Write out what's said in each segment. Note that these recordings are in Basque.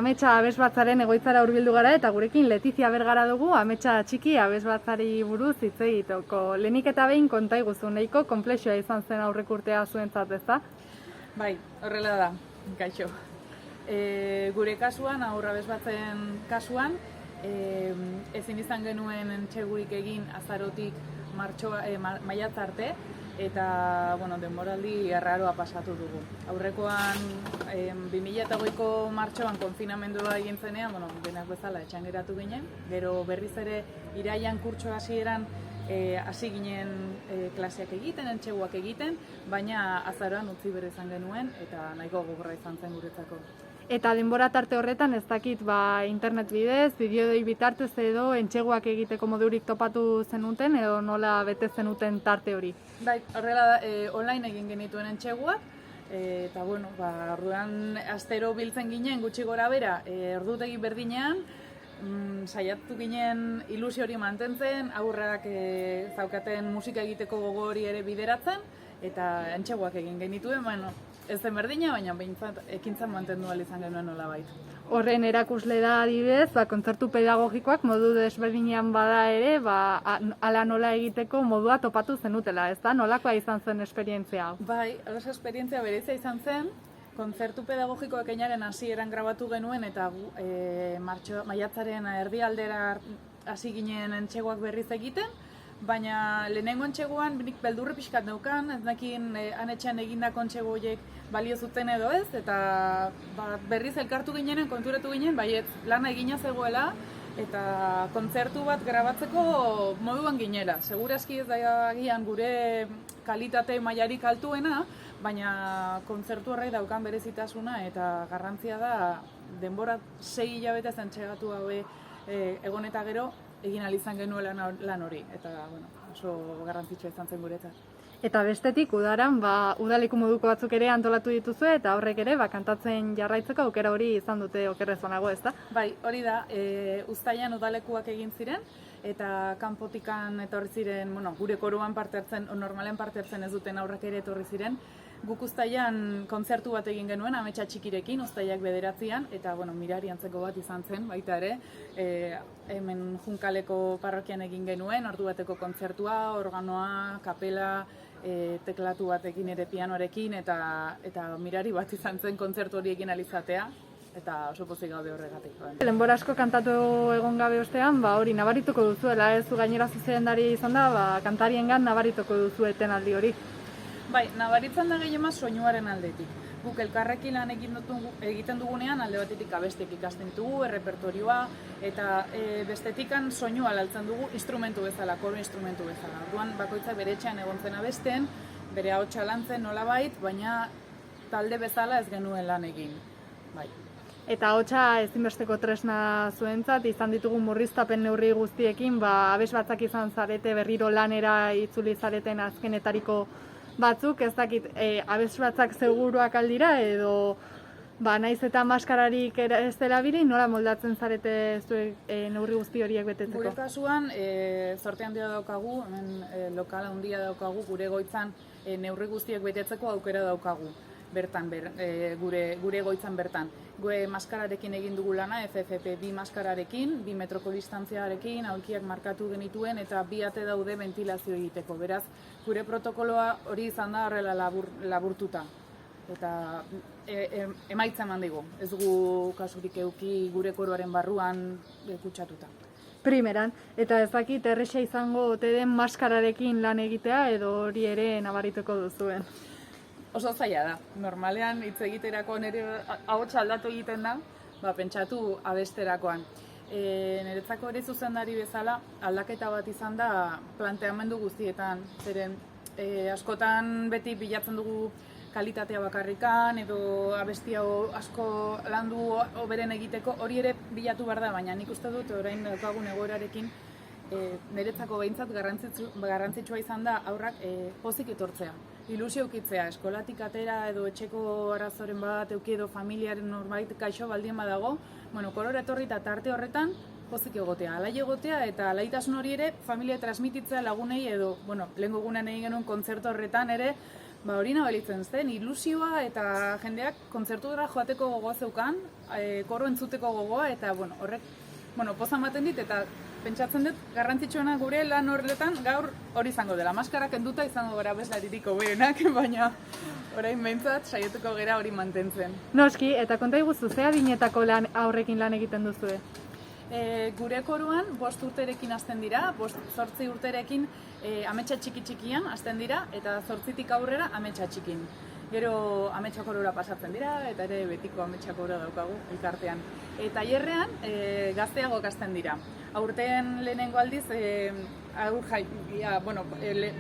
Ametsa Abesbatzaren egoitzara hurbildu gara eta gurekin Letizia Bergara dugu Ametsa txiki abesbatzari buruz hitz egiteko. Lehenik eta behin konta iguzu, nahiko konplexua izan zen aurreko urtea zuentzat, ezta? Bai, horrela da, gaixo. Gure kasuan, aurra abesbatzen kasuan, ezin izan genuen entxegurik egin azarotik maiatz arte, eta denboraldi arraroa pasatu dugu. Aurrekoan 2008ko martxoan konfinamendua egin zenean, denak bezala etxean geratu ginen, gero berriz ere iraian kurtso hasieran hasi ginen klaseak egiten, entxeguak egiten, baina azaroan utzi berri izan genuen eta nahiko gogorra izan zen guretzako. Eta denbora tarte horretan ez dakit internet bidez, bideodei bitartez edo entxeguak egiteko modurik topatu zenuten edo nola bete zenuten tarte hori? Bai, horrela da, online egin genituen entxeguak, eta orduan astero biltzen ginen gutxi gora bera, ordutegi berdinean, saiatu ginen ilusio hori mantentzen, aurrak zaukaten musika egiteko gogo hori ere bideratzen, eta entxeguak egin genituen, ez zen berdina, baina behintzat ekintzan mantendu ahal izan genuen nolabait. Horren erakusle da adibidez, kontzertu pedagogikoak modu desberdinean bada ere, ala nola egiteko modua topatu zenutela, ez da? Nolakoa izan zen esperientzia hau? Bai, oso esperientzia berezia izan zen, kontzertu pedagogikoak ekainaren hasieran grabatu genuen eta maiatzaren erdialdera hasi ginen entxeguak berriz egiten, baina lehenengo entxeguan nik beldurre pixkat neukan, ez nakin anetxean egindako entxegu horiek balio zuten edo ez, eta berriz elkartu ginenen, konturatu ginen, baiet lana egina zegoela, eta kontzertu bat grabatzeko moduan ginela. Segurazki ez da agian gure kalitate mailarik altuena, baina kontzertu horrek daukan berezitasuna eta garrantzia da denbora 6 hilabetez entxegatu gabe egon eta gero egin ahal izan genuela lan hori, eta oso garrantzitsua izan zen guretzat. Eta bestetik, udaran, udaleku moduko batzuk ere antolatu dituzue, eta horrek ere, kantatzen jarraitzeko aukera hori izan dute okerrez banago, ez da? Bai, hori da, uztailan udalekuak egin ziren, eta kanpotikan etorri ziren, gure koruan parte hartzen, normalen parte hartzen ez duten aurrak ere etorri ziren. Guk uztailan kontzertu bat egin genuen, Ametsa txikirekin, uztailak 9an, eta mirari antzeko bat izan zen, baita ere, hemen Junkaleko parrokian egin genuen, ordu bateko kontzertua, organoa, kapela, teklatu batekin ere pianoarekin, eta mirari bat izan zen kontzertu hori egin alizatea, eta oso pozik gaude horregatik. Denbora asko kantatu egon gabe ostean, hori nabarituko duzuela, ez gainera zuzendari izan da, kantariengan nabarituko duzu etenaldi hori. Bai, nabaritzen da gehiema soinuaren aldetik. Guk elkarrekin lan egiten dugunean alde batetik abestek ikasten ditugu, errepertorioa, eta bestetikan soinua laltzen dugu instrumentu bezala, koro instrumentu bezala. Orduan bakoitza bere etxean egon zen abesten, bere ahotsa lantzen nolabait, baina talde bezala ez genuen lan egin. Bai. Eta ahotsa ezinbesteko tresna zuentzat, izan ditugu murriztapen neurri guztiekin, abesbatzak izan zarete berriro lanera itzuli zareten azkenetariko batzuk, ez dakit, abesbatzak seguruak aldira edo naiz eta maskararik ez dela biri, nola moldatzen zarete zuek neurri guzti horiek betetzeko? Gure kasuan, zorte handia daukagu, hemen lokala handia daukagu, gure egoitzan neurri guztiek betetzeko aukera daukagu. Bertan, gure egoitzan bertan. Gure maskararekin egin dugu lana, FFP2 maskararekin, 2 metroko distantziarekin, aulkiak markatu genituen eta 2 ate daude ventilazio egiteko. Beraz, gure protokoloa hori izan da horrela laburtuta. Eta emaitza eman digu, ez dugu kasurik eduki gure koroaren barruan kutsatuta. Primeran, eta ez dakit erresa izango ote den maskararekin lan egitea edo hori ere nabarituko duzuen. Oso zaila da. Normalean hitz egiterako nire ahotsa aldatu egiten da, pentsatu abesterakoan. Niretzako ere zuzendari bezala aldaketa bat izan da planteamendu guztietan. Zeren askotan beti bilatzen dugu kalitatea bakarrikan edo abestia asko landu hoberen egiteko, hori ere bilatu behar da, baina nik uste dut orain daukagun egoerarekin niretzako behintzat garrantzitsua izan da aurrak pozik etortzea. Ilusio ukitzea, eskolatik atera edo etxeko arazoren bat euki edo familiaren norbait gaixo baldien badago, korora etorri eta tarte horretan pozik egotea, alai egotea eta alaitasun hori ere familia transmititzea lagunei edo, lehengo egunean egin genuen kontzertu horretan ere, hori nabalitzen zen, ilusioa eta jendeak kontzertutara joateko gogoa zeukan, koro entzuteko gogoa, eta horrek poza ematen dit, eta pentsatzen dut garrantzitsuena gure lan horretan gaur hori izango dela. Maskara kenduta izango gara bezlaritik hoberenak, baina orain behintzat saietuko gera hori mantentzen. Noski, eta konta iguzu, ze adinetako aurrekin lan egiten duzue? Gure koruan 5 urterekin hasten dira, 8 urterekin ametsa txiki-txikian hasten dira, eta 8tik aurrera ametsa txikin. Gero ametsa korora pasatzen dira, eta ere betiko ametsa korora daukagu elkartean. Eta hierrean gazteago hasten dira. Aurten lehenengo aldiz,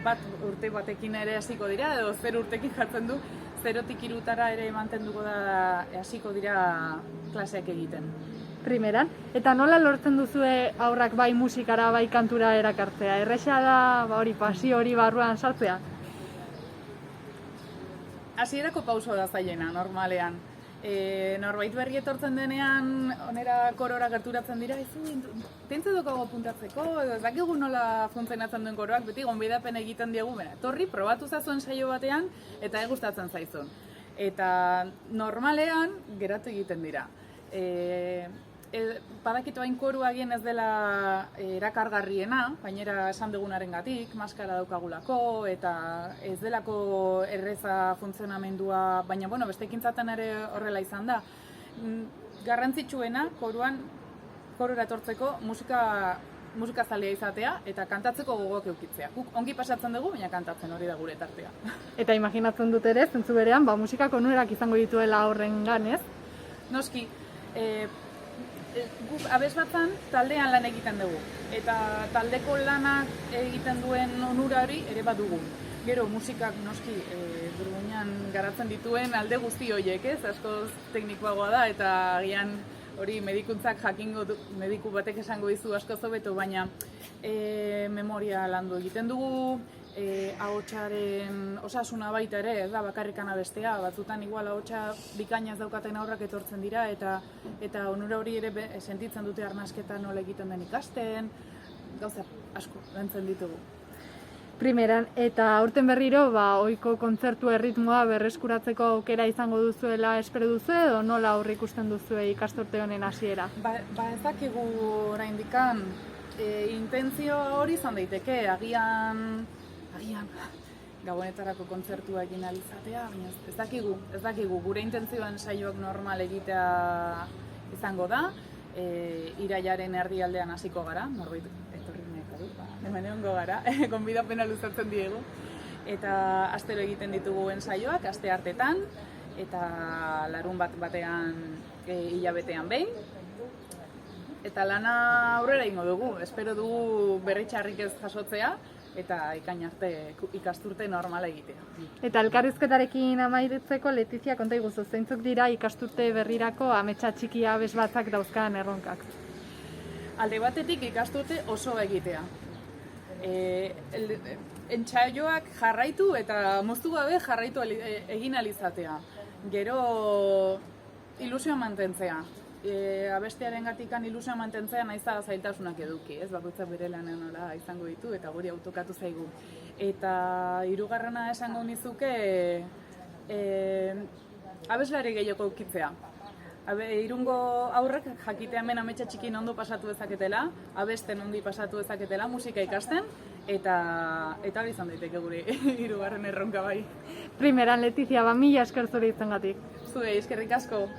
bat urte batekin ere hasiko dira, edo 0 urtekin jartzen du, 0tik 3 ere mantenduko da hasiko dira klaseak egiten. Primeran, eta nola lortzen duzue aurrak bai musikara, bai kantura erakartzea? Erresa da hori pasio hori barruan sartzea? Hasierako pauso da zailena, normalean. Norbait berri etortzen denean, onera korora gerturatzen dira, pentsa dukago puntatzeko, edo ez dakigu nola funtzionatzen duen koroak, beti gonbidapen egiten diegu, torri, probatu zazuen saio batean, eta gustatzen zaizun. Eta normalean, geratu egiten dira. Badakitu hain koru agien ez dela erakargarriena, bainera esan dugunarengatik, maskara daukagulako, eta ez delako erreza funtzionamendua, baina beste ekintzaten ere horrela izan da. Garrantzitsuena koruan, korora etortzeko musika zalea izatea eta kantatzeko gogoak eukitzea. Guk ongi pasatzen dugu, baina kantatzen hori da gure tartea. Eta imaginatzen dut ere, zentzu berean, musikak onurak izango dituela horrengan, ez? Noski, guk abesbatzan taldean lan egiten dugu, eta taldeko lanak egiten duen onura hori ere badugu. Gero musikak noski burmuinan garatzen dituen alde guzti horiek, ez? Askoz teknikoagoa da, eta agian hori medikuntzak jakingo du, mediku batek esango dizu askoz hobeto, baina memoria landu egiten dugu, ahotsaren osasuna baita ere, ez da bakarrikan abestea, batzutan igual ahotsa bikaina ez daukaten aurrak etortzen dira, eta onura hori ere sentitzen dute arnasketa nola egiten den ikasten, gauza asko lantzen ditugu. Primeran, eta aurten berriro, ohiko kontzertu erritmoa berreskuratzeko aukera izango duzuela espero duzu, edo nola aurre ikusten duzue ikasturte honen hasiera? Ez dakigu oraindikan, intentzio hori izan daiteke, agian gabonetarako kontzertua egin alizatea, baina ez dakigu, gure intentzioan saioak normal egitea izango da, irailaren erdialdean hasiko gara, norbait etorri nahiko du, hemen egongo gara, gonbidapena luzatzen diegu, eta astero egiten ditugu saioak, aste hartetan, eta larun batean hilabetean behin, eta lana aurrera ingo dugu, espero dugu berritxarrik ez jasotzea, eta ikain arte ikasturte normala egitea. Eta elkarrizketarekin amaitzeko, Letizia, konta iguzu, zeintzuk dira ikasturte berrirako ametsa txikia abes batzak dauzkan erronkak? Alde batetik ikasturte oso egitea. Entsaioak jarraitu eta moztu gabe jarraitu egin alizatea. Gero ilusioa mantentzea. Abestearen gatikan ilusioa mantentzea nahiz da zailtasunak eduki, ez? Bakoitzak bere lanean nola izango ditu eta guri autokatu zaigu. Eta hirugarrena esango nizuke abeslari gehiago ukitzea. Irungo aurrek jakitea hemen ametsa txikin ondo pasatu dezaketela, abesten ondi pasatu dezaketela, musika ikasten, eta hori izan daiteke gure hirugarren erronka bai. Primeran, Letizia, mila esker zure izangatik. Zuei, eskerrik asko.